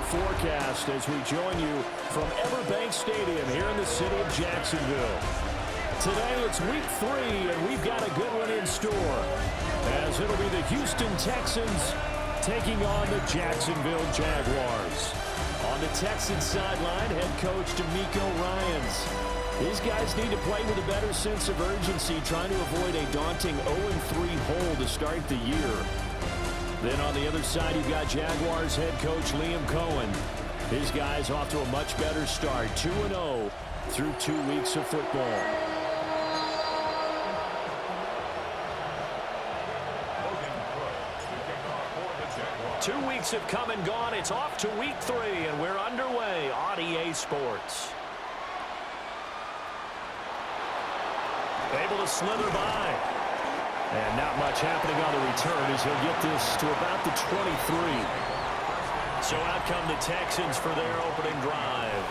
forecast as we join you from Everbank Stadium here in the city of Jacksonville. Today it's week 3, and we've got a good one in store, as it'll be the Houston Texans taking on the Jacksonville Jaguars. On the Texans sideline, head coach D'Amico Ryans. These guys need to play with a better sense of urgency, trying to avoid a daunting 0-3 hole to start the year. Then on the other side, you've got Jaguars head coach Liam Cohen. His guys off to a much better start, 2-0 through 2 weeks of football. 2 weeks have come and gone. It's off to week 3, and we're underway on EA Sports. Able to slither by. And not much happening on the return as he'll get this to about the 23. So out come the Texans for their opening drive.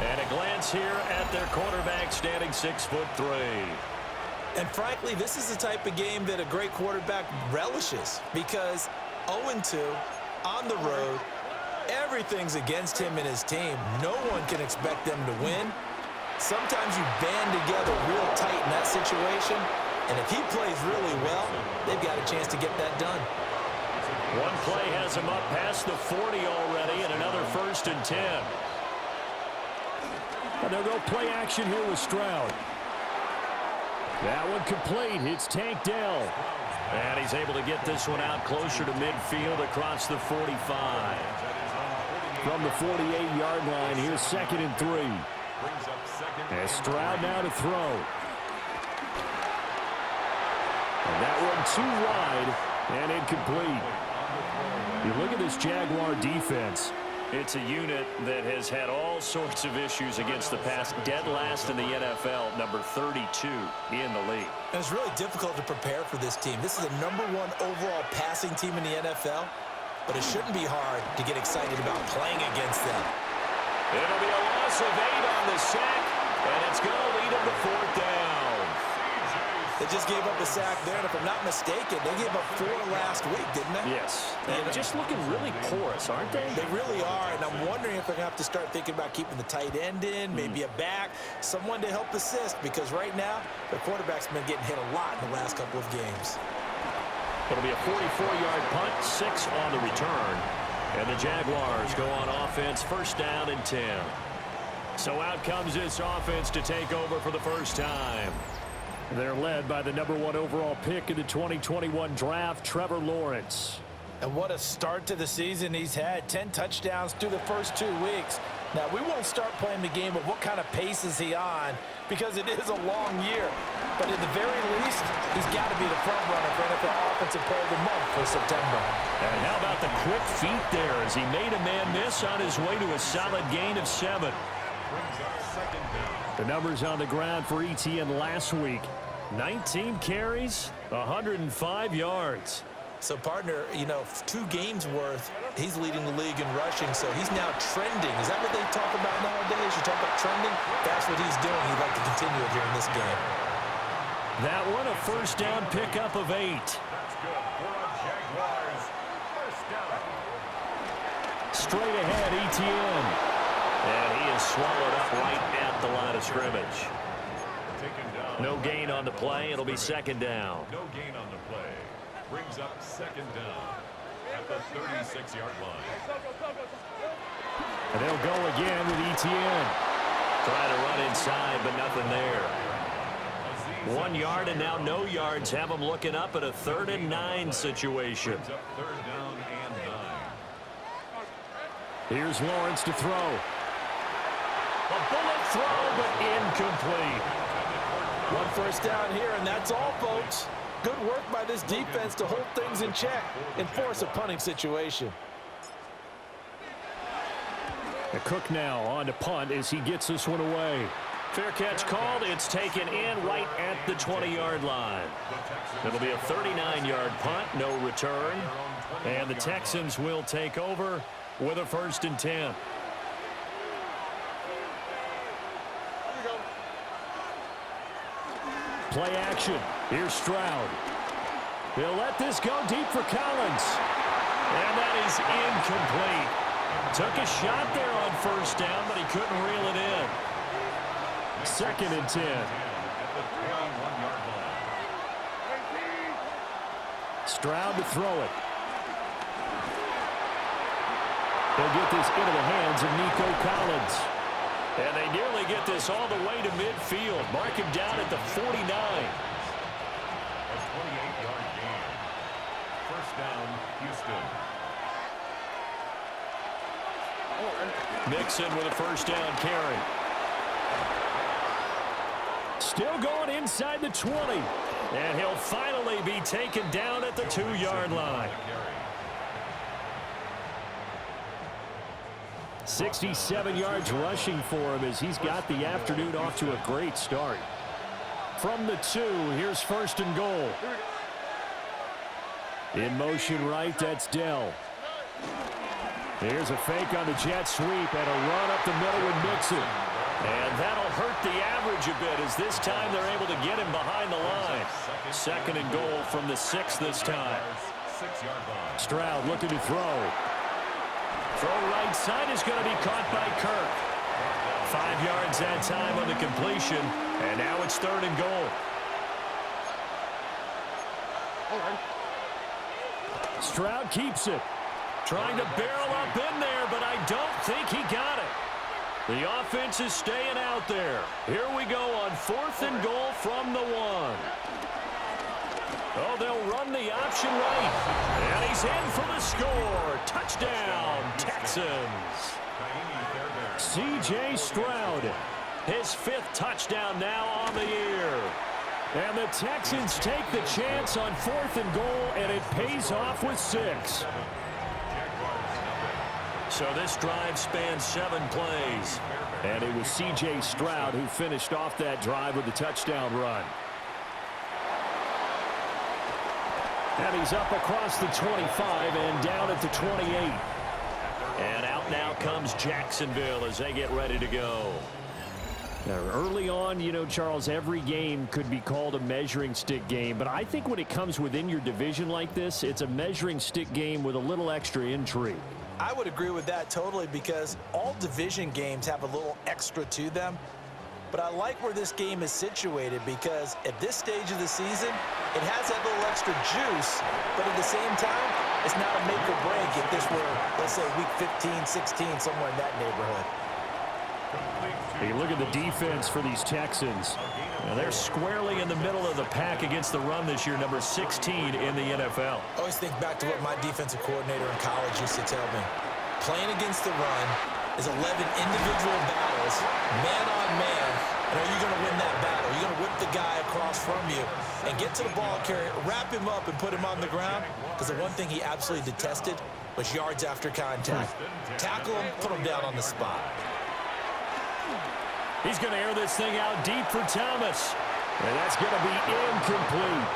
And a glance here at their quarterback, standing 6'3". And frankly, this is the type of game that a great quarterback relishes, because 0-2 on the road, everything's against him and his team. No one can expect them to win. Sometimes you band together real tight in that situation, and if he plays really well, they've got a chance to get that done. One play has him up past the 40 already, and another 1st and 10. And they'll go play action here with Stroud. That one complete. It's Tank Dell. And he's able to get this one out closer to midfield across the 45. From the 48-yard line, here's 2nd and 3. And Stroud now to throw. And that one too wide and incomplete. You look at this Jaguar defense. It's a unit that has had all sorts of issues against the pass. Dead last in the NFL, number 32 in the league. And it's really difficult to prepare for this team. This is the #1 overall passing team in the NFL, but it shouldn't be hard to get excited about playing against them. It'll be a loss of 8 on the sack, and it's going to lead them to 4th down. They just gave up a sack there, and if I'm not mistaken, they gave up 4 last week, didn't they? Yes. And just looking really porous, aren't they? They really are, and I'm wondering if they're going to have to start thinking about keeping the tight end in, maybe a back, someone to help assist, because right now, the quarterback's been getting hit a lot in the last couple of games. It'll be a 44-yard punt, 6 on the return. And the Jaguars go on offense, 1st down and 10. So out comes this offense to take over for the first time. They're led by the #1 overall pick in the 2021 draft, Trevor Lawrence. And what a start to the season he's had. 10 touchdowns through the first 2 weeks. Now, we won't start playing the game of what kind of pace is he on, because it is a long year. But at the very least, he's got to be the front runner for NFL Offensive Player of the Month for September. And how about the quick feet there as he made a man miss on his way to a solid gain of 7. The numbers on the ground for ETN last week. 19 carries, 105 yards. So, partner, 2 games worth, he's leading the league in rushing, so he's now trending. Is that what they talk about nowadays? You talk about trending? That's what he's doing. He'd like to continue it here in this game. That one, a 1st down pickup of 8. Straight ahead, ETN. And he is swallowed up right at the line of scrimmage. No gain on the play. It'll be 2nd down. No gain on the play. Brings up 2nd down at the 36-yard line. And they'll go again with ETN. Trying to run inside, but nothing there. 1 yard and now no yards. Have them looking up at a 3rd and 9 situation. Brings up 3rd down and 9. Here's Lawrence to throw. A bullet throw, but incomplete. 1 first down here, and that's all, folks. Good work by this defense to hold things in check and force a punting situation. The Cook now on to punt as he gets this one away. Fair catch called. It's taken in right at the 20-yard line. It'll be a 39-yard punt, no return. And the Texans will take over with a 1st and 10. Play action. Here's Stroud. He'll let this go deep for Collins. And that is incomplete. Took a shot there on first down, but he couldn't reel it in. 2nd and 10. At the 21-yard line. Stroud to throw it. They'll get this into the hands of Nico Collins. And they nearly get this all the way to midfield. Mark him down at the 49. A 28-yard gain. First down, Houston. Mixon with a first down carry. Still going inside the 20. And he'll finally be taken down at the 2-yard line. 67 yards rushing for him as he's got the afternoon off to a great start. From the 2, here's 1st and goal. In motion right, that's Dell. Here's a fake on the jet sweep and a run up the middle with Mixon. And that'll hurt the average a bit as this time they're able to get him behind the line. 2nd and goal from the 6 this time. Stroud looking to throw. Throw right side is going to be caught by Kirk. 5 yards that time on the completion. And now it's 3rd and goal. Stroud keeps it. Trying to barrel up in there, but I don't think he got it. The offense is staying out there. Here we go on 4th and goal from the 1. Oh, they'll run the option right. And he's in for the score. Touchdown, Texans. C.J. Stroud, his 5th touchdown now on the year. And the Texans take the chance on 4th and goal, and it pays off with 6. So this drive spans 7 plays. And it was C.J. Stroud who finished off that drive with the touchdown run. And he's up across the 25 and down at the 28. And out now comes Jacksonville as they get ready to go. Now, early on, you know, Charles, every game could be called a measuring stick game. But I think when it comes within your division like this, it's a measuring stick game with a little extra intrigue. I would agree with that totally because all division games have a little extra to them. But I like where this game is situated because at this stage of the season, it has that little extra juice, but at the same time, it's not a make or break if this were, let's say, week 15, 16, somewhere in that neighborhood. Hey, look at the defense for these Texans. Now, they're squarely in the middle of the pack against the run this year, number 16 in the NFL. I always think back to what my defensive coordinator in college used to tell me. Playing against the run is 11 individual battles, man on man, and are you going to win that battle? You're going to whip the guy across from you and get to the ball carrier, wrap him up, and put him on the ground, because the one thing he absolutely detested was yards after contact. Tackle him, put him down on the spot. He's going to air this thing out deep for Thomas. And that's going to be incomplete.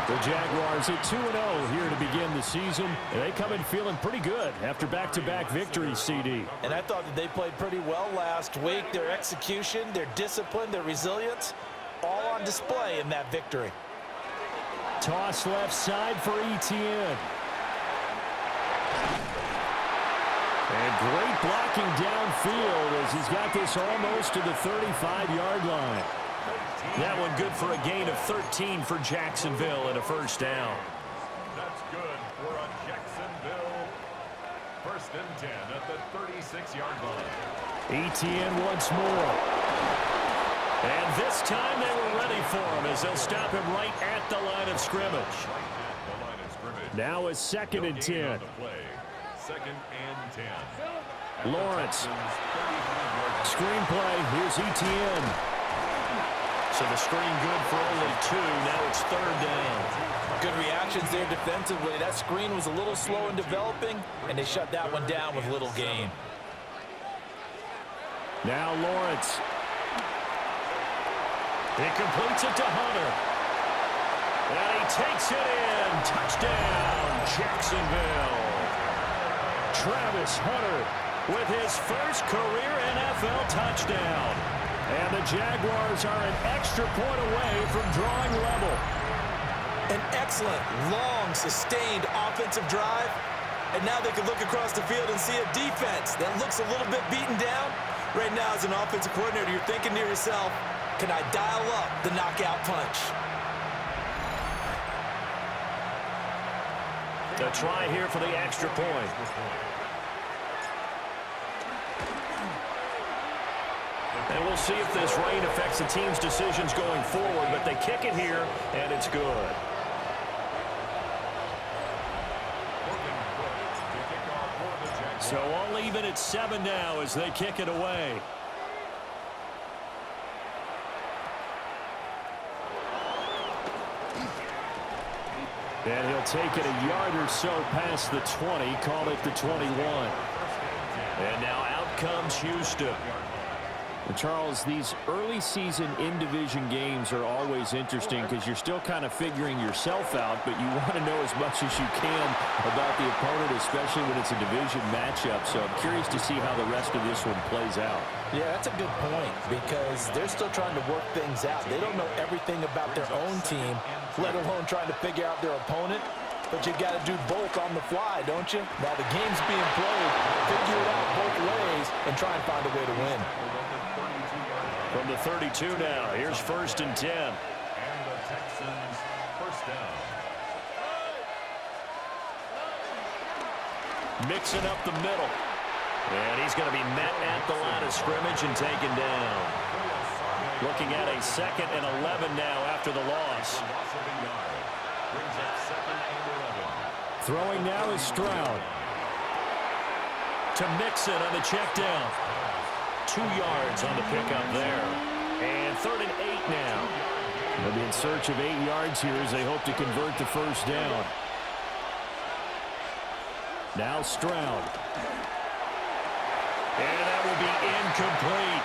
The Jaguars at 2-0 here to begin the season. And they come in feeling pretty good after back-to-back victories, CD. And I thought that they played pretty well last week. Their execution, their discipline, their resilience, all on display in that victory. Toss left side for Etienne. And great blocking downfield as he's got this almost to the 35-yard line. That one good for a gain of 13 for Jacksonville and a first down. That's good for a Jacksonville. 1st and 10 at the 36-yard line. Etienne once more. And this time they were ready for him as they'll stop him right at the line of scrimmage. Now it's 2nd and 10. 2nd and 10. Lawrence. Screenplay. Here's Etienne. So the screen good for only 2. Now it's 3rd down. Good reactions there defensively. That screen was a little slow in developing, and they shut that one down with little gain. Now Lawrence. He completes it to Hunter. And he takes it in. Touchdown, Jacksonville. Travis Hunter with his first career NFL touchdown. And the Jaguars are an extra point away from drawing level. An excellent, long, sustained offensive drive. And now they can look across the field and see a defense that looks a little bit beaten down. Right now, as an offensive coordinator, you're thinking to yourself, can I dial up the knockout punch? A try here for the extra point. And we'll see if this rain affects the team's decisions going forward, but they kick it here, and it's good. So all even at 7 now as they kick it away. And he'll take it a yard or so past the 20, call it the 21. And now out comes Houston. And Charles, these early season in-division games are always interesting because you're still kind of figuring yourself out, but you want to know as much as you can about the opponent, especially when it's a division matchup. So I'm curious to see how the rest of this one plays out. Yeah, that's a good point because they're still trying to work things out. They don't know everything about their own team, let alone trying to figure out their opponent. But you got to do both on the fly, don't you? While the game's being played, figure it out both ways and try and find a way to win. From the 32 now, here's 1st and 10. And the Texans first down. Mixing up the middle. And he's going to be met at the line of scrimmage and taken down. Looking at a 2nd and 11 now after the loss. Throwing now is Stroud. To Mixon on the check down. 2 yards on the pickup there. And 3rd and 8 now. They'll be in search of 8 yards here as they hope to convert the first down. Now Stroud. And that will be incomplete.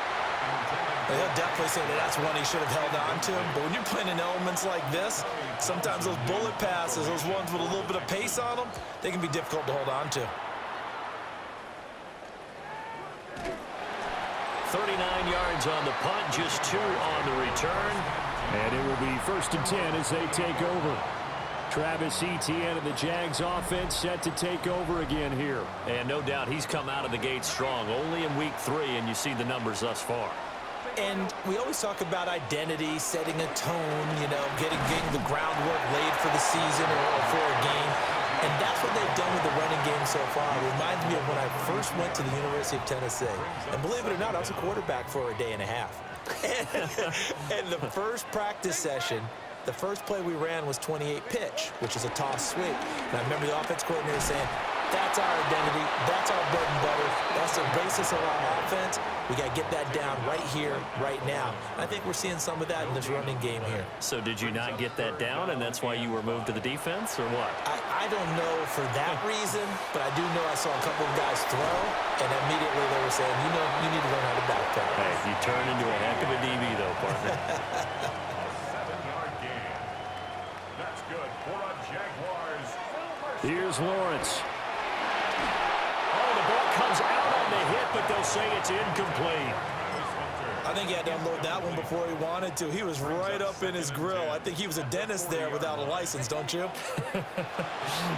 He'll definitely say that that's one he should have held on to. But when you're playing in elements like this, sometimes those bullet passes, those ones with a little bit of pace on them, they can be difficult to hold on to. 39 yards on the punt, just 2 on the return. And it will be 1st and 10 as they take over. Travis Etienne and the Jags offense set to take over again here. And no doubt he's come out of the gate strong, only in week 3, and you see the numbers thus far. And we always talk about identity, setting a tone, you know, getting the groundwork laid for the season or for a game. And that's what they've done with the running game so far. It reminds me of when I first went to the University of Tennessee. And believe it or not, I was a quarterback for a day and a half. And the first practice session, the first play we ran was 28 pitch, which is a toss sweep. And I remember the offense coordinator saying, that's our identity, that's our bread and butter, that's the basis of our offense. We got to get that down right here, right now. And I think we're seeing some of that in this running game here. So did you not get that down, and that's why you were moved to the defense, or what? I don't know for that reason, but I do know I saw a couple of guys throw, and immediately they were saying, you know, you need to learn how to backpedal. Hey, you turn into a heck of a DB, though, partner. 7-yard gain. That's good for a Jaguars. Here's Lawrence. Oh, the ball comes out on the hit, but they'll say it's incomplete. I think he had to unload that one before he wanted to. He was right up in his grill. I think he was a dentist there without a license, don't you?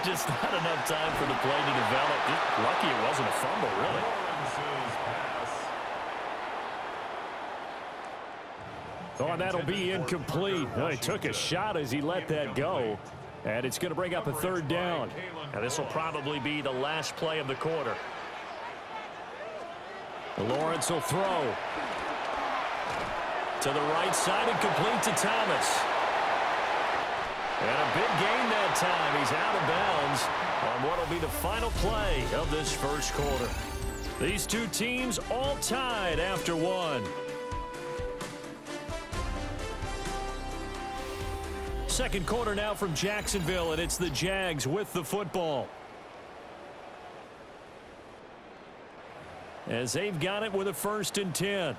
Just not enough time for the play to develop. Just lucky it wasn't a fumble, really. Oh, and that'll be incomplete. Oh, he took a shot as he let that go. And it's going to bring up a 3rd down. And this will probably be the last play of the quarter. Lawrence will throw. To the right side and complete to Thomas. And a big gain that time. He's out of bounds on what will be the final play of this first quarter. These two teams all tied after 1. Second quarter now from Jacksonville, and it's the Jags with the football. As they've got it with a 1st and 10.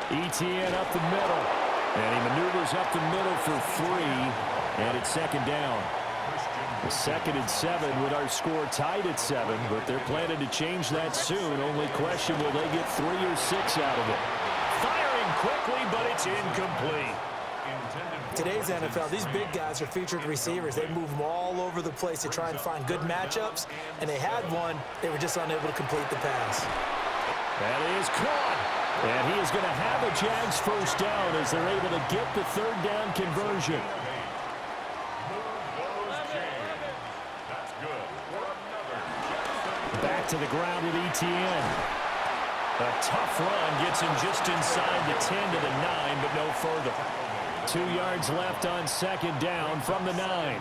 Etienne up the middle. And he maneuvers up the middle for 3. And it's 2nd down. A 2nd and 7 with our score tied at 7. But they're planning to change that soon. Only question, will they get 3 or 6 out of it? Fire! quickly, but it's incomplete. Today's NFL, these big guys are featured receivers. They move them all over the place to try and find good matchups, and they had one. They were just unable to complete the pass. That is caught. And he is going to have a Jags first down as they're able to get the third down conversion. Back to the ground with Etienne. A tough run gets him just inside the 10 to the 9, but no further. 2 yards left on second down from the 9.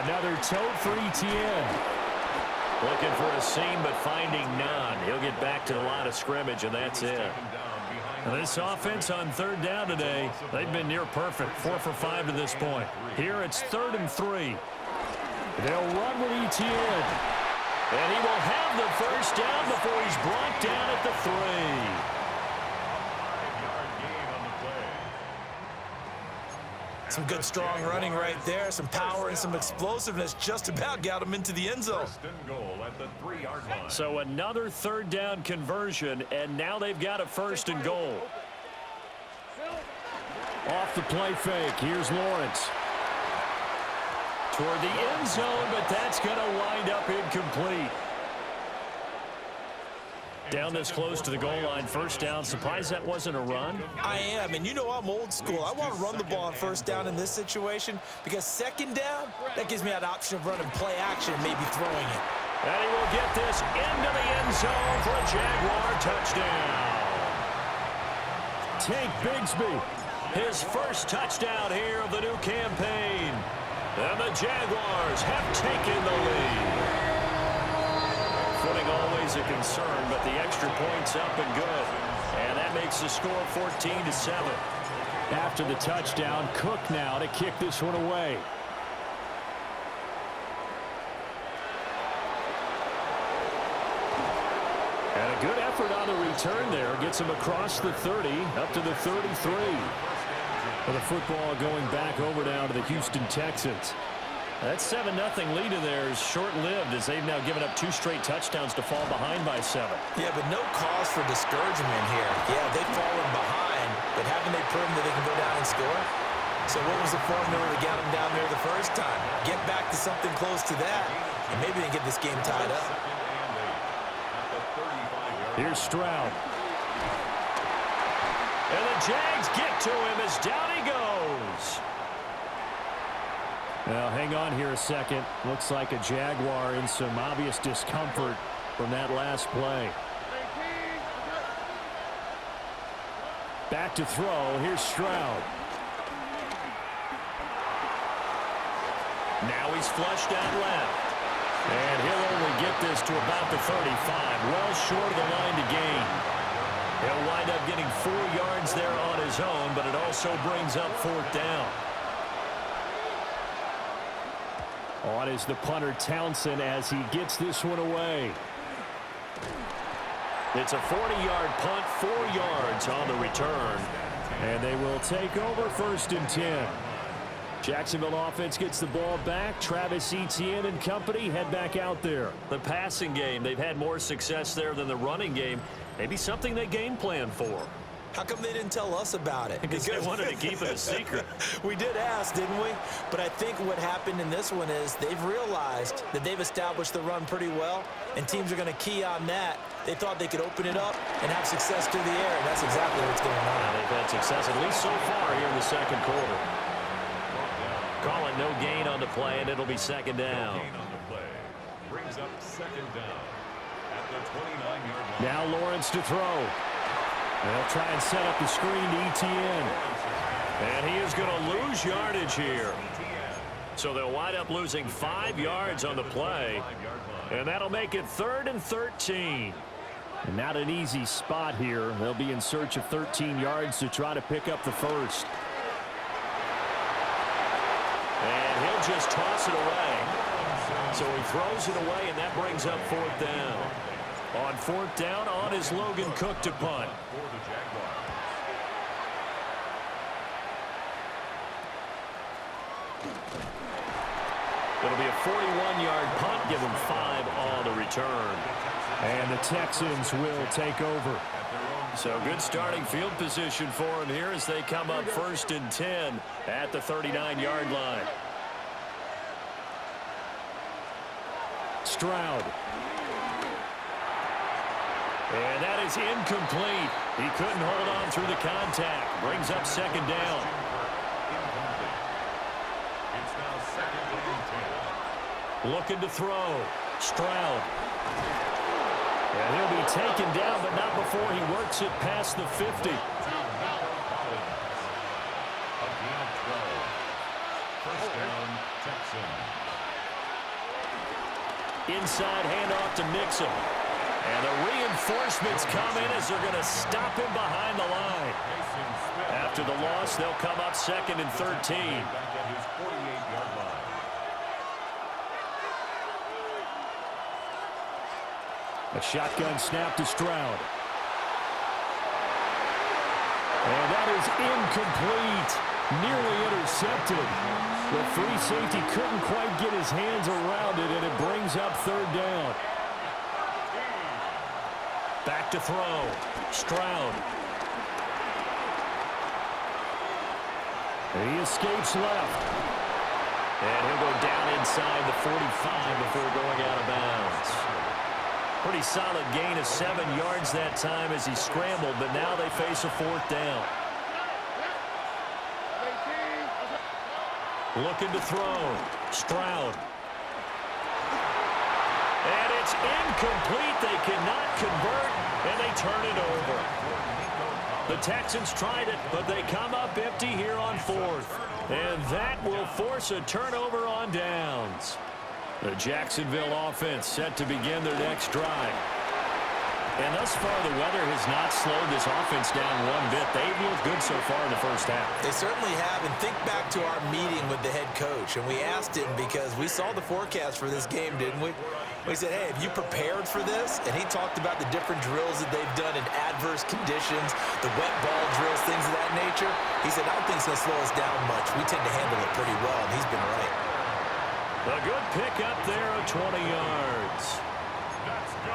Another tote for Etienne. Looking for a seam, but finding none. He'll get back to the line of scrimmage, and that's it. This offense on third down today, they've been near perfect. 4 for 5 to this point. Here it's 3rd and 3. They'll run with Etienne. And he will have the first down before he's brought down at the 3. Some good, strong running right there. Some power and some explosiveness just about got him into the end zone. So another third down conversion, and now they've got a 1st and goal. Off the play fake, here's Lawrence. Toward the end zone, but that's going to wind up incomplete. Down this close to the goal line, first down. Surprised that wasn't a run? I am, and you know I'm old school. I want to run the ball on first down in this situation because second down, that gives me that option of running play action and maybe throwing it. And he will get this into the end zone for a Jaguar touchdown. Tank Bigsby, his first touchdown here of the new campaign. And the Jaguars have taken the lead. Footing always a concern, but the extra point's up and good. And that makes the score 14-7. After the touchdown, Cook now to kick this one away. And a good effort on the return there. Gets him across the 30, up to the 33. With the football going back over now to the Houston Texans. That 7-0 lead in there is short-lived as they've now given up 2 straight touchdowns to fall behind by 7. Yeah, but no cause for discouragement here. Yeah, they've fallen behind, but haven't they proven that they can go down and score? So what was the formula that got them down there the first time? Get back to something close to that, and maybe they can get this game tied up. Here's Stroud. And the Jags get to him as down he goes. Now, hang on here a second. Looks like a Jaguar in some obvious discomfort from that last play. Back to throw. Here's Stroud. Now he's flushed out left. And he'll only get this to about the 35. Well short of the line to gain. He'll wind up getting 4 yards there on his own, but it also brings up 4th down. On is the punter Townsend as he gets this one away. It's a 40-yard punt, 4 yards on the return. And they will take over 1st and 10. Jacksonville offense gets the ball back. Travis Etienne and company head back out there. The passing game, they've had more success there than the running game. Maybe something they game plan for. How come they didn't tell us about it? Because they wanted to keep it a secret. We did ask, didn't we? But I think what happened in this one is they've realized that they've established the run pretty well, and teams are going to key on that. They thought they could open it up and have success through the air, and that's exactly what's going on. And they've had success, at least so far, here in the second quarter. Call it no gain on the play, and it'll be 2nd down. Brings up 2nd down at the 29-yard line. Now Lawrence to throw. They'll try and set up the screen to Etienne. And he is going to lose yardage here. So they'll wind up losing 5 yards on the play. And that'll make it 3rd and 13. And not an easy spot here. They'll be in search of 13 yards to try to pick up the first. And he'll just toss it away. So he throws it away, and that brings up 4th down. On 4th down, on is Logan Cook to punt. It'll be a 41-yard punt. Give them 5 on the return. And the Texans will take over. So good starting field position for them here as they come up 1st and 10 at the 39-yard line. Stroud. And that is incomplete. He couldn't hold on through the contact. Brings up 2nd down. It's now 2nd and 10. Looking to throw. Stroud. And he'll be taken down, but not before he works it past the 50. A gain of 12. 1st down, Texans. Inside handoff to Mixon. And the reinforcements come in as they're going to stop him behind the line. After the loss, they'll come up 2nd and 13. Back at his 48-yard line. A shotgun snap to Stroud. And that is incomplete. Nearly intercepted. The free safety couldn't quite get his hands around it, and it brings up 3rd down. Back to throw. Stroud. He escapes left. And he'll go down inside the 45 before going out of bounds. Pretty solid gain of 7 yards that time as he scrambled, but now they face a 4th down. Looking to throw. Stroud. And it's incomplete. They cannot convert, and they turn it over. The Texans tried it, but they come up empty here on 4th. And that will force a turnover on downs. The Jacksonville offense set to begin their next drive. And thus far, the weather has not slowed this offense down one bit. They've looked good so far in the first half. They certainly have. And think back to our meeting with the head coach. And we asked him because we saw the forecast for this game, didn't we? We said, hey, have you prepared for this? And he talked about the different drills that they've done in adverse conditions, the wet ball drills, things of that nature. He said, I don't think it's going to slow us down much. We tend to handle it pretty well, and he's been right. A good pick up there of 20 yards.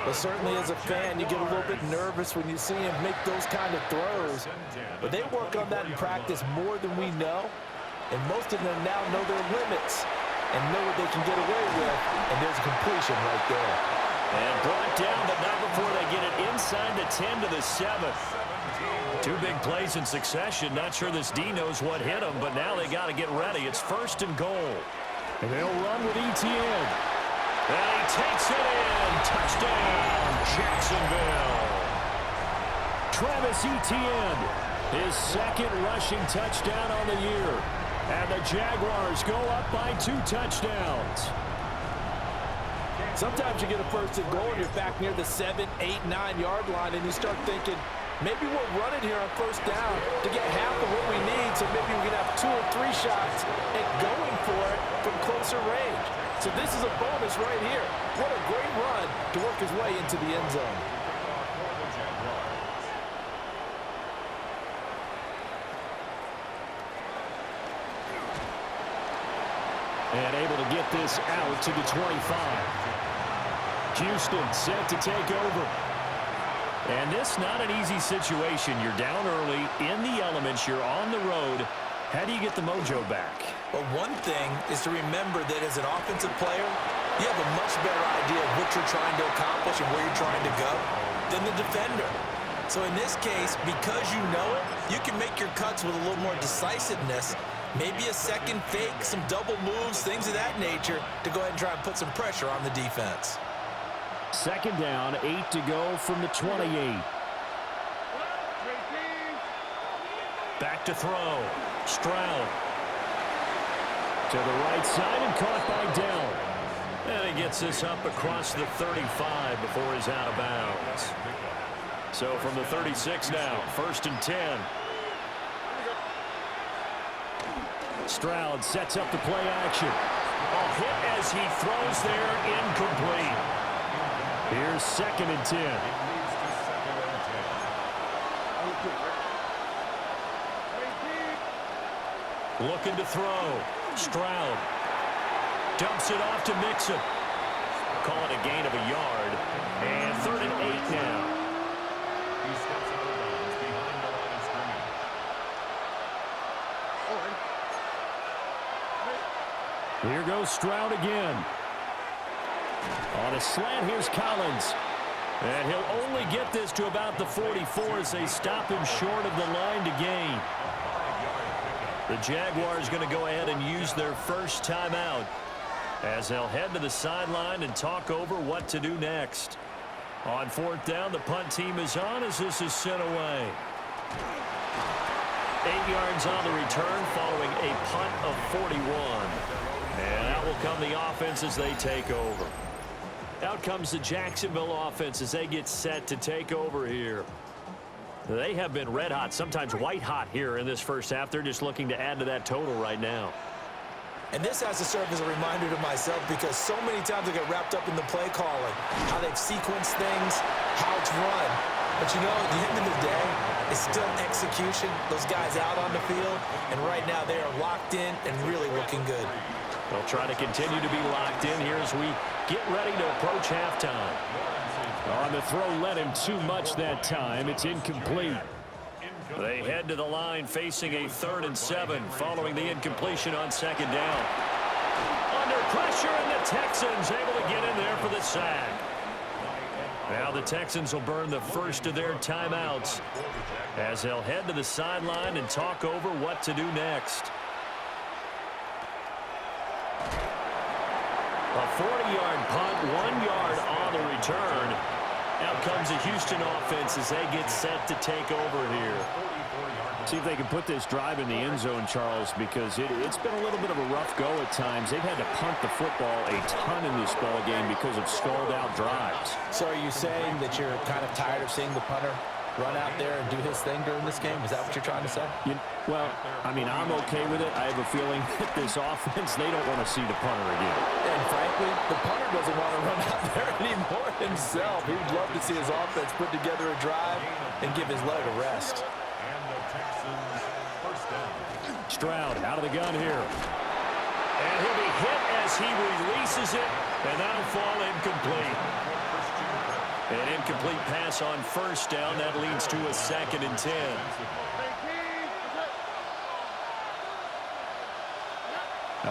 But certainly as a fan, you get a little bit nervous when you see him make those kind of throws. But they work on that in practice more than we know. And most of them now know their limits and know what they can get away with. And there's a completion right there. And brought down, but not before they get it inside the 10 to the 7. 2 big plays in succession. Not sure this D knows what hit him, but now they got to get ready. It's 1st and goal. And they'll run with ETN. And he takes it in. Touchdown, Jacksonville. Travis Etienne, his 2nd rushing touchdown on the year. And the Jaguars go up by 2 touchdowns. Sometimes you get a 1st and goal and you're back near the 7, 8, 9-yard line, and you start thinking, maybe we'll run it here on 1st down to get half of what we need, so maybe we can have 2 or 3 shots at going for it from closer range. So this is a bonus right here. What a great run to work his way into the end zone. And able to get this out to the 25. Houston set to take over. And this not an easy situation. You're down early, in the elements, you're on the road. How do you get the mojo back? Well, one thing is to remember that as an offensive player, you have a much better idea of what you're trying to accomplish and where you're trying to go than the defender. So in this case, because you know it, you can make your cuts with a little more decisiveness, maybe a second fake, some double moves, things of that nature, to go ahead and try and put some pressure on the defense. 2nd down, 8 to go from the 28. Back to throw. Stroud. To the right side and caught by Dell. And he gets this up across the 35 before he's out of bounds. So from the 36 now, 1st and 10. Stroud sets up the play action. A hit as he throws there, incomplete. Here's 2nd and 10. Looking to throw. Stroud. Dumps it off to Mixon. Call it a gain of a yard. And 3rd and 8 now. He steps out of bounds behind the line of scrimmage. Here goes Stroud again. On a slant, here's Collins. And he'll only get this to about the 44 as they stop him short of the line to gain. The Jaguars going to go ahead and use their first timeout as they'll head to the sideline and talk over what to do next. On 4th down, the punt team is on as this is sent away. 8 yards on the return following a punt of 41. And out will come the offense as they take over. Out comes the Jacksonville offense as they get set to take over here. They have been red hot, sometimes white hot here in this first half. They're just looking to add to that total right now. And this has to serve as a reminder to myself because so many times I get wrapped up in the play calling, how they've sequenced things, how it's run. But you know, at the end of the day, it's still execution. Those guys out on the field, and right now they are locked in and really looking good. They'll try to continue to be locked in here as we get ready to approach halftime. On the throw, led him too much that time. It's incomplete. They head to the line facing a 3rd and 7 following the incompletion on 2nd down. Under pressure, and the Texans able to get in there for the sack. Now the Texans will burn the first of their timeouts as they'll head to the sideline and talk over what to do next. A 40-yard punt, 1 yard on the return. Out comes the Houston offense as they get set to take over here. See if they can put this drive in the end zone, Charles, because it's been a little bit of a rough go at times. They've had to punt the football a ton in this ball game because of stalled-out drives. So are you saying that you're kind of tired of seeing the punter run out there and do his thing during this game? Is that what you're trying to say? Well, I mean, I'm okay with it. I have a feeling that this offense, they don't want to see the punter again. And frankly, the punter doesn't want to run out there anymore himself. He'd love to see his offense put together a drive and give his leg a rest. And the Texans first down. Stroud out of the gun here. And he'll be hit as he releases it, and that'll fall incomplete. An incomplete pass on 1st down. That leads to a 2nd and 10.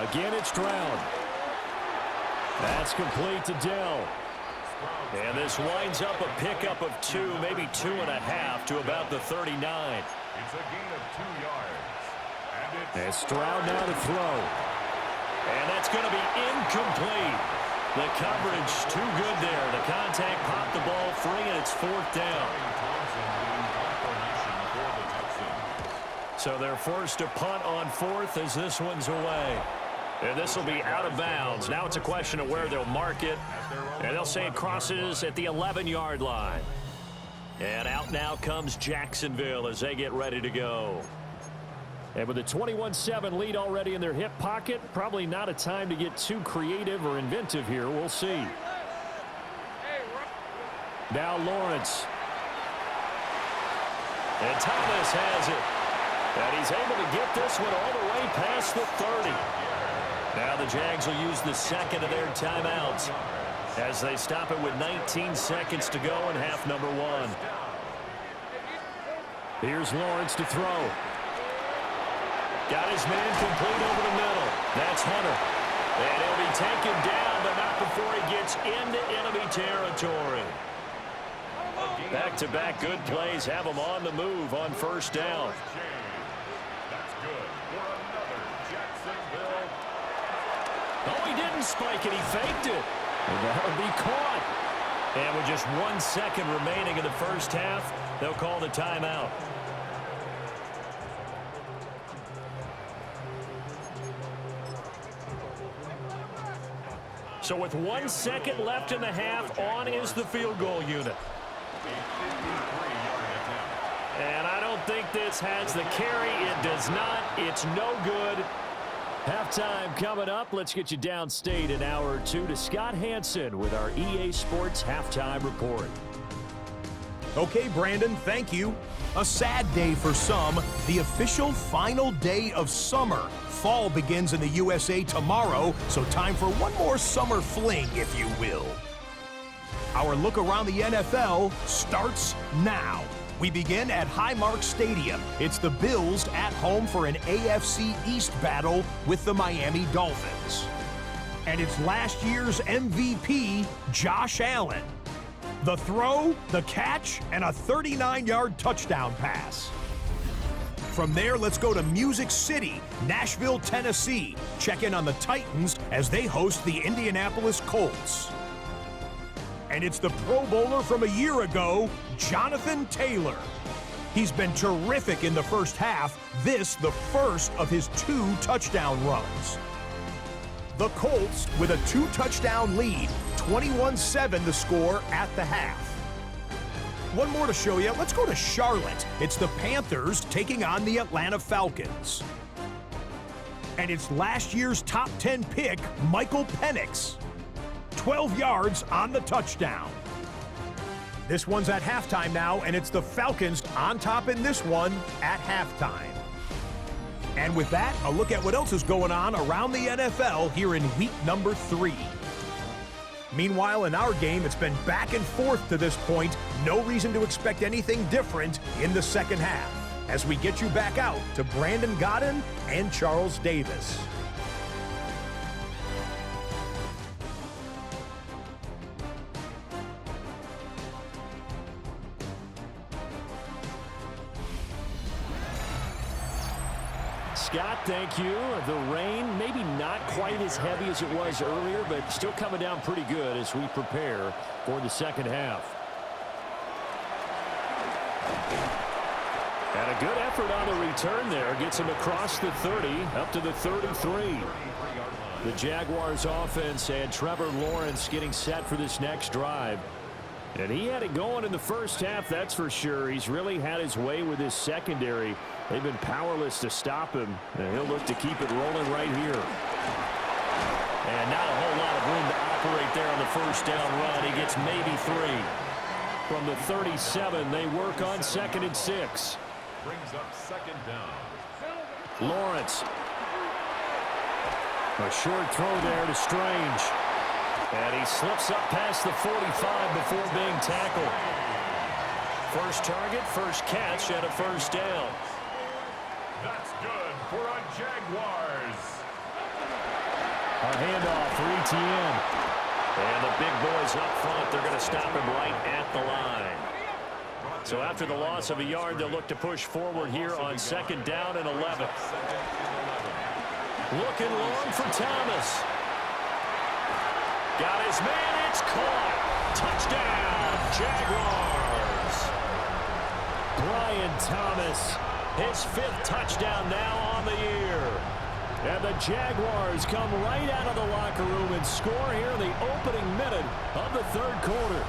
Again, it's Stroud. That's complete to Dell. And this winds up a pickup of 2, maybe 2.5 to about the 39. It's a gain of 2 yards. And Stroud now to throw. And that's going to be incomplete. The coverage too good there. The contact popped the ball free, and it's 4th down. So they're forced to punt on 4th as this one's away. And this will be out of bounds. Now it's a question of where they'll mark it. And they'll say it crosses at the 11-yard line. And out now comes Jacksonville as they get ready to go. And with a 21-7 lead already in their hip pocket, probably not a time to get too creative or inventive here. We'll see. Now Lawrence. And Thomas has it. And he's able to get this one all the way past the 30. Now the Jags will use the 2nd of their timeouts as they stop it with 19 seconds to go in half number 1. Here's Lawrence to throw. Got his man complete over the middle. That's Hunter. And he'll be taken down, but not before he gets into enemy territory. Back-to-back good plays have him on the move on 1st down. That's good for another Jacksonville. Oh, he didn't spike it. He faked it. And that'll be caught. And with just 1 second remaining in the first half, they'll call the timeout. So with 1 second left in the half, on is the field goal unit. And I don't think this has the carry. It does not. It's no good. Halftime coming up. Let's get you downstate an hour or two to Scott Hansen with our EA Sports Halftime Report. Okay, Brandon, thank you. A sad day for some, the official final day of summer. Fall begins in the USA tomorrow, so time for one more summer fling, if you will. Our look around the NFL starts now. We begin at Highmark Stadium. It's the Bills at home for an AFC East battle with the Miami Dolphins. And it's last year's MVP, Josh Allen. The throw, the catch, and a 39-yard touchdown pass. From there, let's go to Music City, Nashville, Tennessee. Check in on the Titans as they host the Indianapolis Colts. And it's the Pro Bowler from a year ago, Jonathan Taylor. He's been terrific in the first half, this the first of his 2 touchdown runs. The Colts with a 2-touchdown lead, 21-7 the score at the half. One more to show you. Let's go to Charlotte. It's the Panthers taking on the Atlanta Falcons. And it's last year's top 10 pick, Michael Penix. 12 yards on the touchdown. This one's at halftime now, and it's the Falcons on top in this one at halftime. And with that, a look at what else is going on around the NFL here in week number 3. Meanwhile, in our game, it's been back and forth to this point. No reason to expect anything different in the second half as we get you back out to Brandon Godden and Charles Davis. Scott, thank you. The rain, maybe not quite as heavy as it was earlier, but still coming down pretty good as we prepare for the second half. And a good effort on the return there. Gets him across the 30, up to the 33. The Jaguars offense and Trevor Lawrence getting set for this next drive. And he had it going in the first half, that's for sure. He's really had his way with his secondary. They've been powerless to stop him, and he'll look to keep it rolling right here. And not a whole lot of room to operate there on the first down run. He gets maybe 3. From the 37, they work on 2nd and 6. Brings up 2nd down. Lawrence. A short throw there to Strange. And he slips up past the 45 before being tackled. First target, first catch, and a first down. That's good for a Jaguars. A handoff for Etienne. And the big boys up front, they're going to stop him right at the line. So after the loss of a yard, they'll look to push forward here on 2nd down and 11. Looking long for Thomas. Got his man, it's caught. Touchdown, Jaguars. Brian Thomas, his 5th touchdown now on the year. And the Jaguars come right out of the locker room and score here in the opening minute of the 3rd quarter.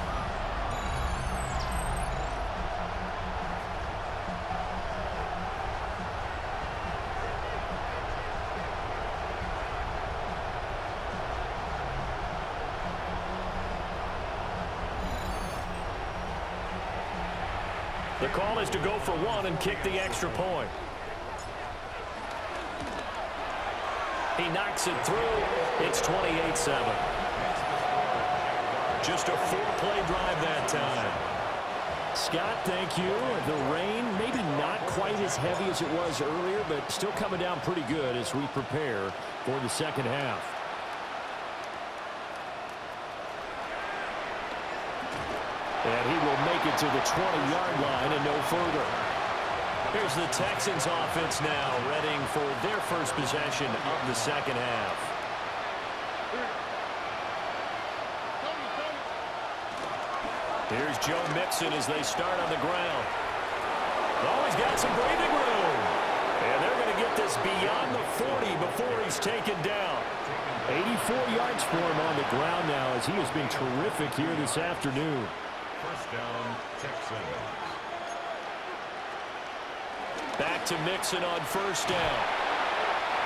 The call is to go for 1 and kick the extra point. He knocks it through. It's 28-7. Just a 4-play drive that time. Scott, thank you. The rain, maybe not quite as heavy as it was earlier, but still coming down pretty good as we prepare for the second half. And he will make it to the 20-yard line and no further. Here's the Texans offense now, readying for their first possession of the second half. Here's Joe Mixon as they start on the ground. Oh, he's got some breathing room. And they're going to get this beyond the 40 before he's taken down. 84 yards for him on the ground now as he has been terrific here this afternoon. First down, Texans. Back to Mixon on first down.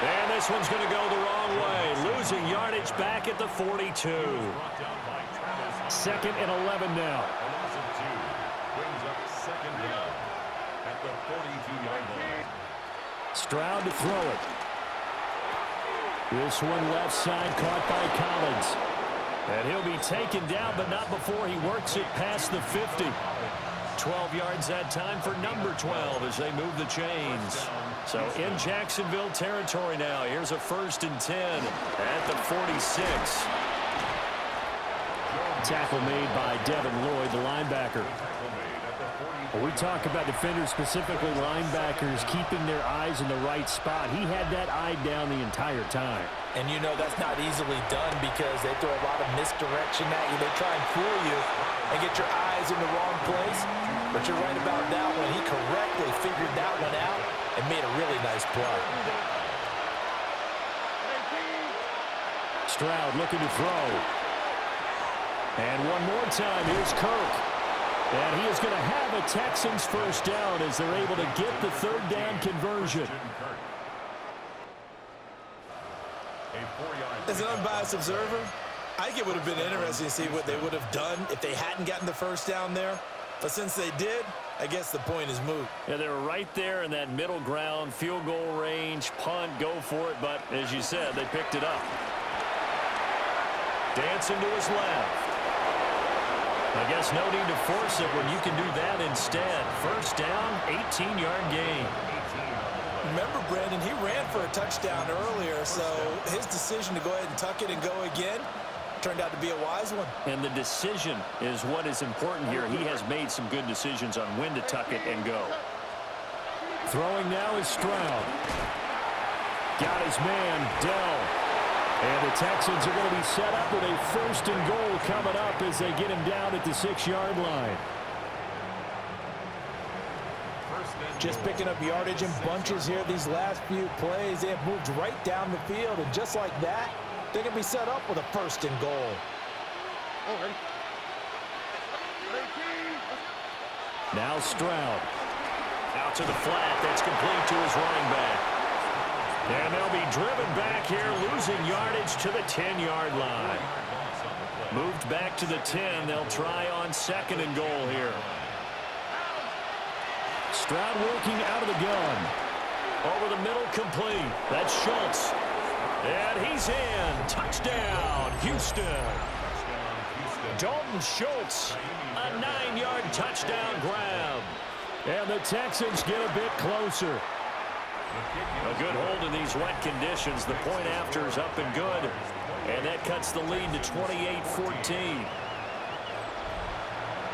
And this one's going to go the wrong way. Losing yardage back at the 42. 2nd and 11 now. A loss of 2. Brings up Stroud to throw it. This one left side caught by Collins. And he'll be taken down, but not before he works it past the 50. 12 yards that time for number 12 as they move the chains. So in Jacksonville territory now. Here's a 1st and 10 at the 46. Tackle made by Devin Lloyd, the linebacker. When we talk about defenders, specifically linebackers, keeping their eyes in the right spot, he had that eye down the entire time. And you know that's not easily done because they throw a lot of misdirection at you. They try and fool you and get your eyes in the wrong place. But you're right about that one. He correctly figured that one out and made a really nice play. Stroud looking to throw. And one more time, here's Kirk. And he is going to have a Texans 1st down as they're able to get the 3rd down conversion. As an unbiased observer, I think it would have been interesting to see what they would have done if they hadn't gotten the 1st down there. But since they did, I guess the point is moot. Yeah, they were right there in that middle ground, field goal range, punt, go for it. But as you said, they picked it up. Dancing to his left. I guess no need to force it when you can do that instead. 1st down, 18-yard gain. Remember, Brandon, he ran for a touchdown earlier, so his decision to go ahead and tuck it and go again turned out to be a wise one. And the decision is what is important here. He has made some good decisions on when to tuck it and go. Throwing now is Stroud. Got his man, Dell. And the Texans are going to be set up with a 1st and goal coming up as they get him down at the 6-yard line. Just picking up yardage in bunches here these last few plays. They have moved right down the field, and just like that, they're going to be set up with a 1st and goal. Now Stroud. Out to the flat. That's complete to his running back. And they'll be driven back here, losing yardage to the 10-yard line. Moved back to the 10. They'll try on 2nd and goal here. Stroud working out of the gun. Over the middle, complete. That's Schultz. And he's in. Touchdown, Houston. Dalton Schultz, a 9-yard touchdown grab. And the Texans get a bit closer. A good hold in these wet conditions. The point after is up and good. And that cuts the lead to 28-14.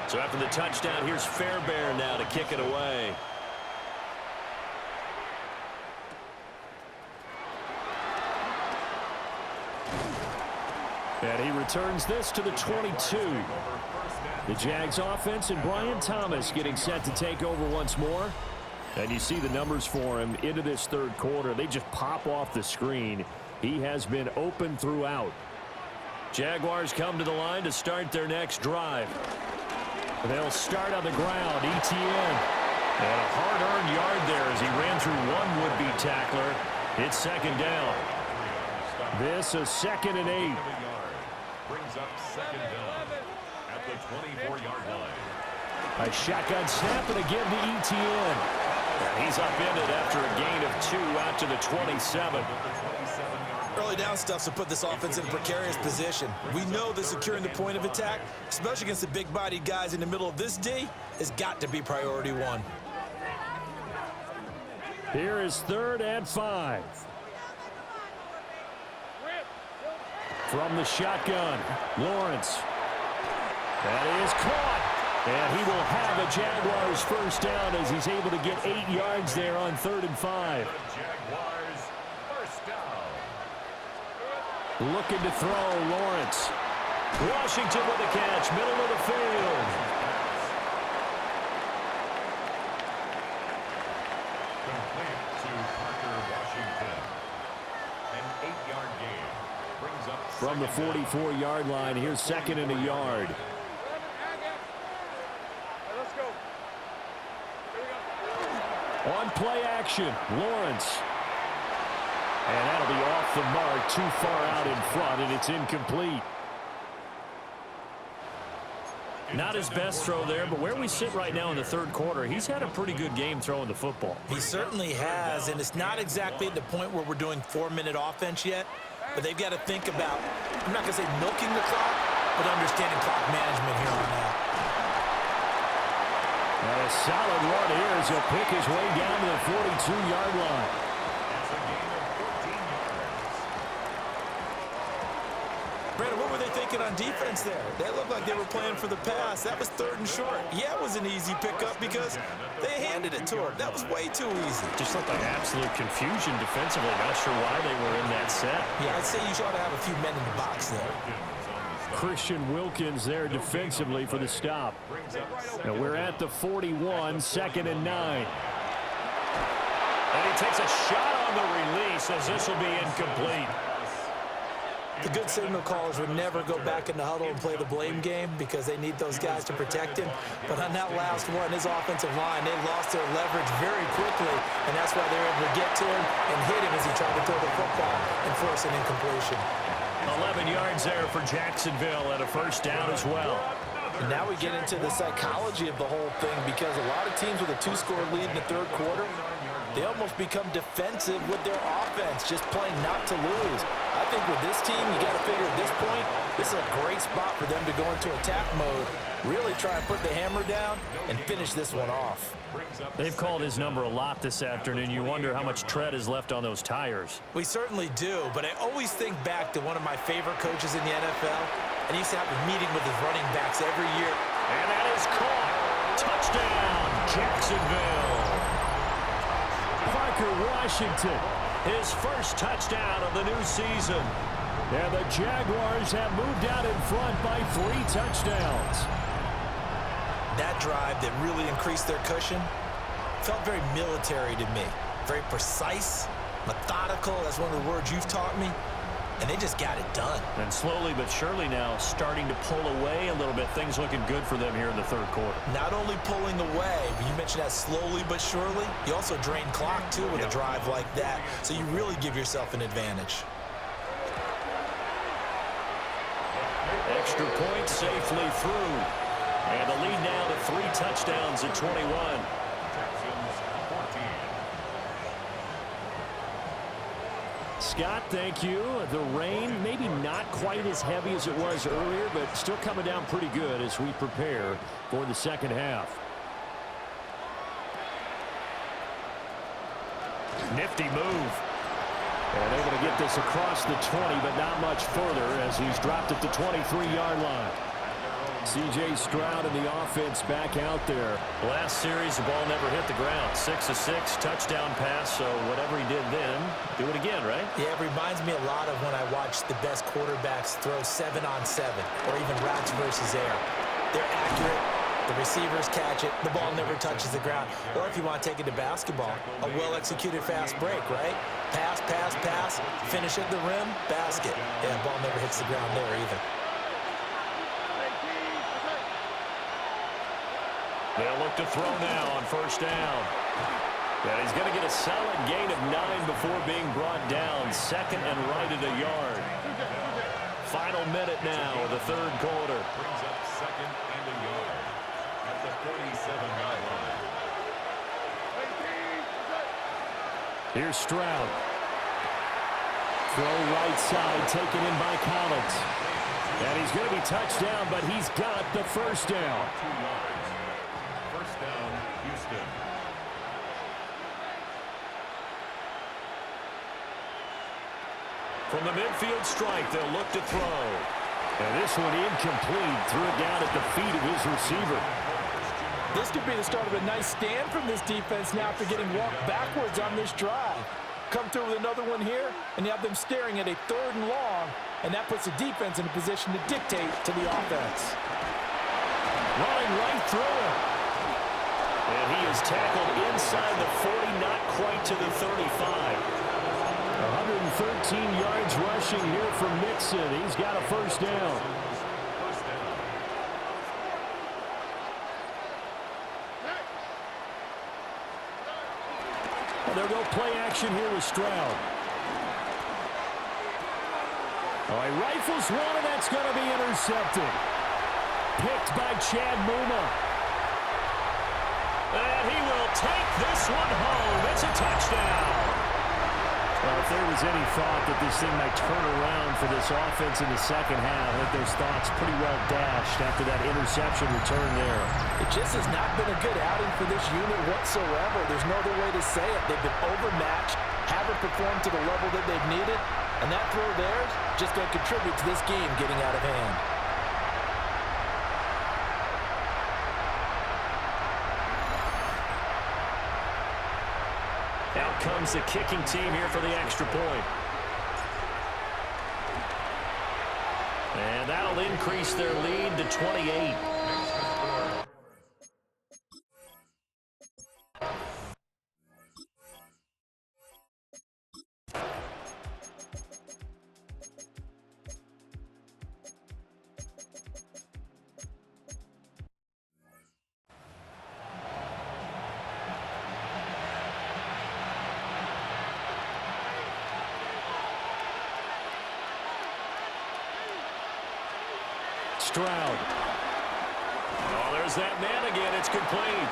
So after the touchdown, here's Fairbairn now to kick it away. And he returns this to the 22. The Jags offense and Brian Thomas getting set to take over once more. And you see the numbers for him into this 3rd quarter. They just pop off the screen. He has been open throughout. Jaguars come to the line to start their next drive. They'll start on the ground. Etienne. And a hard-earned yard there as he ran through one would-be tackler. It's 2nd down. This is 2nd and 8. Brings up 2nd down at the 24-yard line. A shotgun snap and again to Etienne. And he's upended after a gain of 2 out to the 27. Early down stuff to put this offense in a precarious position. We know that securing the point of attack, especially against the big-bodied guys in the middle of this D, has got to be priority 1. Here is 3rd and 5. From the shotgun, Lawrence. That is caught. And he will have a Jaguars 1st down as he's able to get 8 yards there on 3rd and 5. Jaguars 1st down. Looking to throw, Lawrence. Washington with the catch, middle of the field. Complete to Parker Washington. An 8-yard gain. Brings up From the 44-yard line, here's 2nd and a yard. On play action, Lawrence. And that'll be off the mark, too far out in front, and it's incomplete. Not his best throw there, but where we sit right now in the third quarter, he's had a pretty good game throwing the football. He certainly has, and it's not exactly at the point where we're doing 4-minute offense yet, but they've got to think about, I'm not going to say milking the clock, but understanding clock management here on out. And a solid run here as he'll pick his way down to the 42-yard line. Brandon, what were they thinking on defense there? They looked like they were playing for the pass. That was 3rd and short. Yeah, it was an easy pickup because they handed it to him. That was way too easy. Just looked like absolute confusion defensively. Not sure why they were in that set. Yeah, I'd say you ought to have a few men in the box there. Christian Wilkins there defensively for the stop. And we're at the 41, 2nd and 9. And he takes a shot on the release as this will be incomplete. The good signal callers would never go back in the huddle and play the blame game because they need those guys to protect him. But on that last one, his offensive line, they lost their leverage very quickly, and that's why they were able to get to him and hit him as he tried to throw the football and force an incompletion. 11 yards there for Jacksonville and a first down as well. And now we get into the psychology of the whole thing because a lot of teams with a 2-score lead in the third quarter, they almost become defensive with their offense, just playing not to lose. I think with this team, you got to figure at this point, this is a great spot for them to go into attack mode, really try and put the hammer down and finish this one off. They've called his number a lot this afternoon. You wonder how much tread is left on those tires. We certainly do, but I always think back to one of my favorite coaches in the NFL, and he used to have a meeting with his running backs every year. And that is caught. Touchdown, Jacksonville. Parker Washington, his first touchdown of the new season. And the Jaguars have moved out in front by 3 touchdowns. That drive that really increased their cushion felt very military to me. Very precise, methodical. That's one of the words you've taught me. And they just got it done. And slowly but surely now starting to pull away a little bit. Things looking good for them here in the third quarter. Not only pulling away, but you mentioned that slowly but surely. You also drain clock, too, with a drive like that. So you really give yourself an advantage. Extra point safely through. And the lead now to 3 touchdowns at 21. Scott, thank you. The rain, maybe not quite as heavy as it was earlier, but still coming down pretty good as we prepare for the second half. Nifty move. And able to get this across the 20, but not much further as he's dropped at the 23-yard line. C.J. Stroud and the offense back out there. Last series, the ball never hit the ground. 6 of 6, touchdown pass, so whatever he did then, do it again, right? Yeah, it reminds me a lot of when I watched the best quarterbacks throw 7-on-7 or even routes versus air. They're accurate. The receivers catch it. The ball never touches the ground. Or if you want to take it to basketball, a well-executed fast break, right? Pass, pass, pass, finish at the rim, basket. Yeah, the ball never hits the ground there either. They'll look to throw now on first down. And he's going to get a solid gain of 9 before being brought down. 2nd and right at a yard. Final minute now of the third quarter. Brings up 2nd and a yard at the 47-yard line. Here's Stroud. Throw right side, taken in by Collins. And he's going to be touched down, but he's got the first down. 2 yards. First down, Houston. From the midfield strike, they'll look to throw. And this one incomplete. Threw it down at the feet of his receiver. This could be the start of a nice stand from this defense now after getting walked backwards on this drive. Come through with another one here, and you have them staring at a 3rd and long, and that puts the defense in a position to dictate to the offense. Running right through him. And he is tackled inside the 40, not quite to the 35. 113 yards rushing here from Mixon. He's got a first down. And they'll go play action here with Stroud. All right, rifles one, and that's going to be intercepted. Picked by Chad Muma. And he will take this one home. It's a touchdown. Well, if there was any thought that this thing might turn around for this offense in the second half, I think those thoughts pretty well dashed after that interception return there. It just has not been a good outing for this unit whatsoever. There's no other way to say it. They've been overmatched, haven't performed to the level that they've needed, and that throw there is just going to contribute to this game getting out of hand. Out comes the kicking team here for the extra point. And that'll increase their lead to 28. Stroud. Oh, there's that man again. It's complete.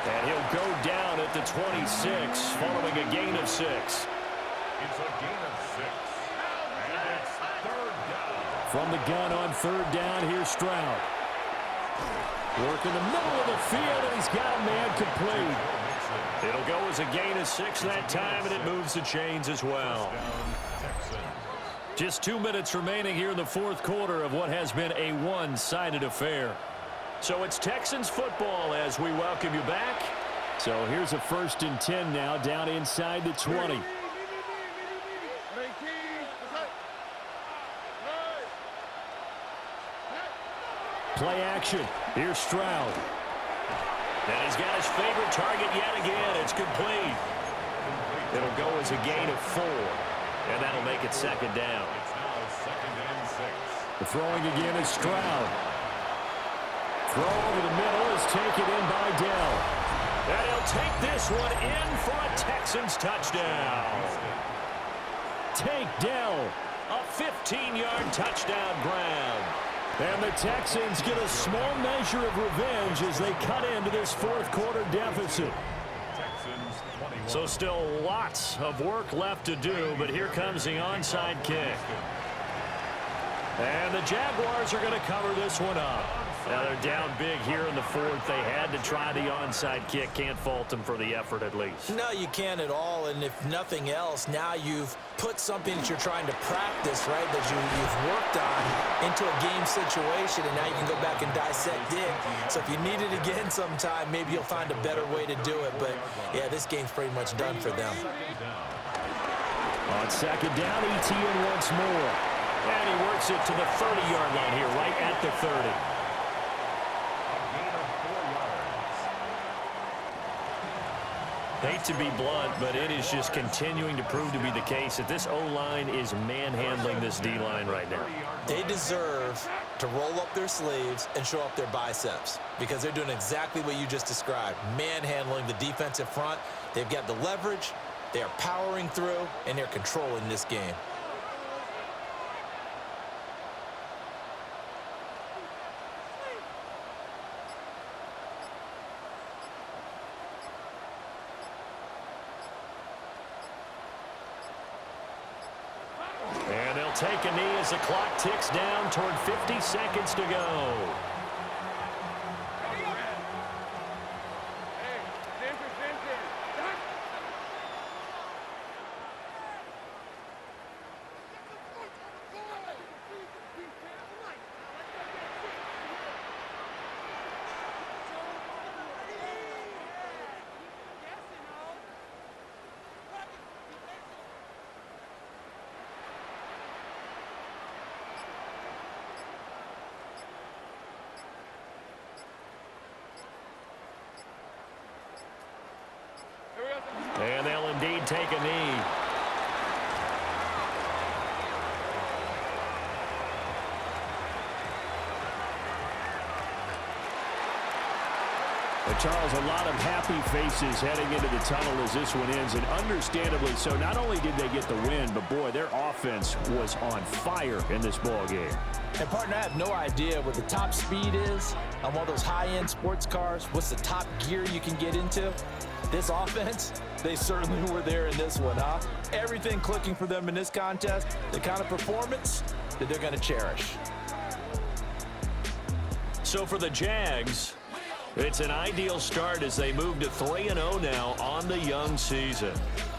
And he'll go down at the 26 following a gain of 6. It's a gain of 6. And it's third down. From the gun on third down, here's Stroud. Work in the middle of the field, and he's got a man complete. It'll go as a gain of 6 that time, and it moves the chains as well. Just 2 minutes remaining here in the fourth quarter of what has been a one-sided affair. So it's Texans football as we welcome you back. So here's a 1st and 10 now down inside the 20. Play action. Here's Stroud. And he's got his favorite target yet again. It's complete. It'll go as a gain of 4. And that'll make it second down. It's now 2nd and 6. The throwing again is Stroud. Throw over the middle is taken in by Dell. And he'll take this one in for a Texans touchdown. Take Dell. A 15-yard touchdown grab. And the Texans get a small measure of revenge as they cut into this fourth quarter deficit. So still lots of work left to do, but here comes the onside kick. And the Jaguars are going to cover this one up. Now they're down big here in the fourth. They had to try the onside kick. Can't fault them for the effort at least. No, you can't at all. And if nothing else, now you've put something that you're trying to practice, right, that you've worked on into a game situation, and now you can go back and dissect it. So if you need it again sometime, maybe you'll find a better way to do it. But, yeah, this game's pretty much done for them. On second down, ETN once more. And he works it to the 30-yard line here, right at the 30. Hate to be blunt, but it is just continuing to prove to be the case that this O-line is manhandling this D-line right now. They deserve to roll up their sleeves and show up their biceps because they're doing exactly what you just described, manhandling the defensive front. They've got the leverage, they are powering through, and they're controlling this game. Take a knee as the clock ticks down toward 50 seconds to go. And they'll indeed take a knee. The Charles, a lot of happy faces heading into the tunnel as this one ends, and understandably so. Not only did they get the win, but, boy, their offense was on fire in this ball game. And, partner, I have no idea what the top speed is on one of those high-end sports cars. What's the top gear you can get into? This offense, they certainly were there in this one, huh? Everything clicking for them in this contest, the kind of performance that they're going to cherish. So for the Jags, it's an ideal start as they move to 3-0 now on the young season.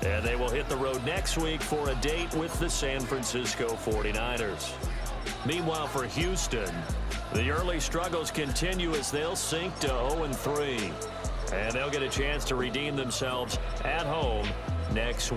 And they will hit the road next week for a date with the San Francisco 49ers. Meanwhile, for Houston, the early struggles continue as they'll sink to 0-3. And they'll get a chance to redeem themselves at home next week.